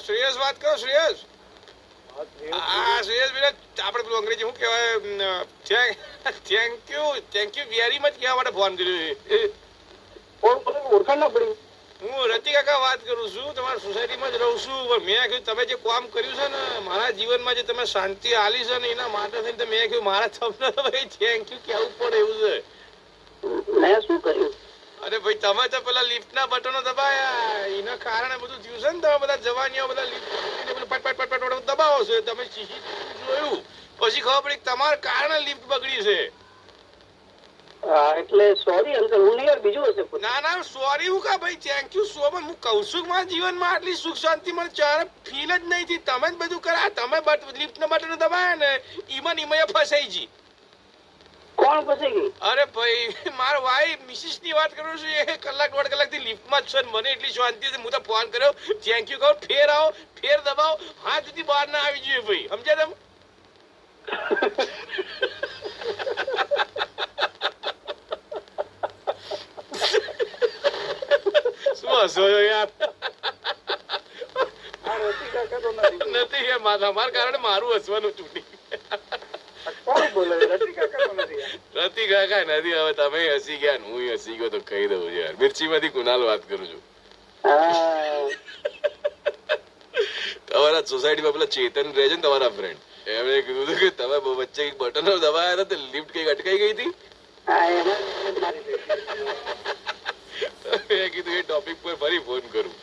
શ્રેયસ વાત કરો, શ્રેયસ. હા શ્રેયસ બેટા, આપણે પેલું અંગ્રેજી શું કહેવાય, થેન્ક યુ વેરી મચ કહેવા માટે ફોન કર્યો. ઓળખાણ ના પડી. હું રતિ કાકા વાત કરું છું, તમારા સોસાયટીમાં જ રહું છું. પણ મેં કહ્યું તમે જે કામ કર્યું છે ને મારા જીવનમાં, જે તમે શાંતિ આલી છે ને એના માટે થઈને મેં કહ્યું મારા તમને ભાઈ થેન્ક યુ કહેવું પડે એવું છે. મેં શું કર્યું? અરે ભાઈ તમે તો પેલા લિફ્ટ ના બટનો દબાયા એના કારણે બધું થયું છે ને. તમે બધા જવાનીઓ બધા લિફ્ટ પટ પટ પટ પટ દબાવો છો. તમે સીસીટીવી જોયું પછી ખબર પડી તમારા કારણે લિફ્ટ બગડી છે. એટલે સોરી અંકલ, હું નહીં યાર, બીજું હશે. ના ના સોરી હું કા ભાઈ, થેન્ક યુ સો મચ. હું કહું છું મારા જીવનમાં આટલી સુખ શાંતિ મને ચારે ફીલ જ નહીં થઈ. તમે જ બધું કર્યા. તમે લિફ્ટ ના બટનો દબાયા ને ઈમન ઈમય ફસાઈ જી. કોણ ફસાઈ ગઈ? અરે ભાઈ મારા વાઈફ મિસિસ ની વાત કરું છું. એ કલાક દોઢ કલાક થી લિફ્ટ માં જ છે. મને એટલી શાંતિ છે, હું તો ફોન કર્યો થેન્ક યુ કહો, ફેર આવો ફેર દબાવો, હાથ સુધી બહાર ના આવી જોઈએ ભાઈ, સમજ્યા તમે? શું હસો યાર? નથી યાર, મારા કારણે મારું હસવાનું છૂટી. રતિ કાકા નથી. હવે તમે હસી ગયા ને હું હસી ગયો તો કહી દઉં યાર. મિર્ચી માંથી કુનાલ વાત કરું છું. તમારા સોસાયટીમાં પેલા ચેતન રહે છે ને તમારા ફ્રેન્ડ, એમણે કીધું હતું કે તમે વચ્ચે એક બટન દબાયા હતા તો લિફ્ટ કઈક અટકાઈ ગઈ હતી. મેં કીધું એ ટોપિક પર ફરી ફોન કરું.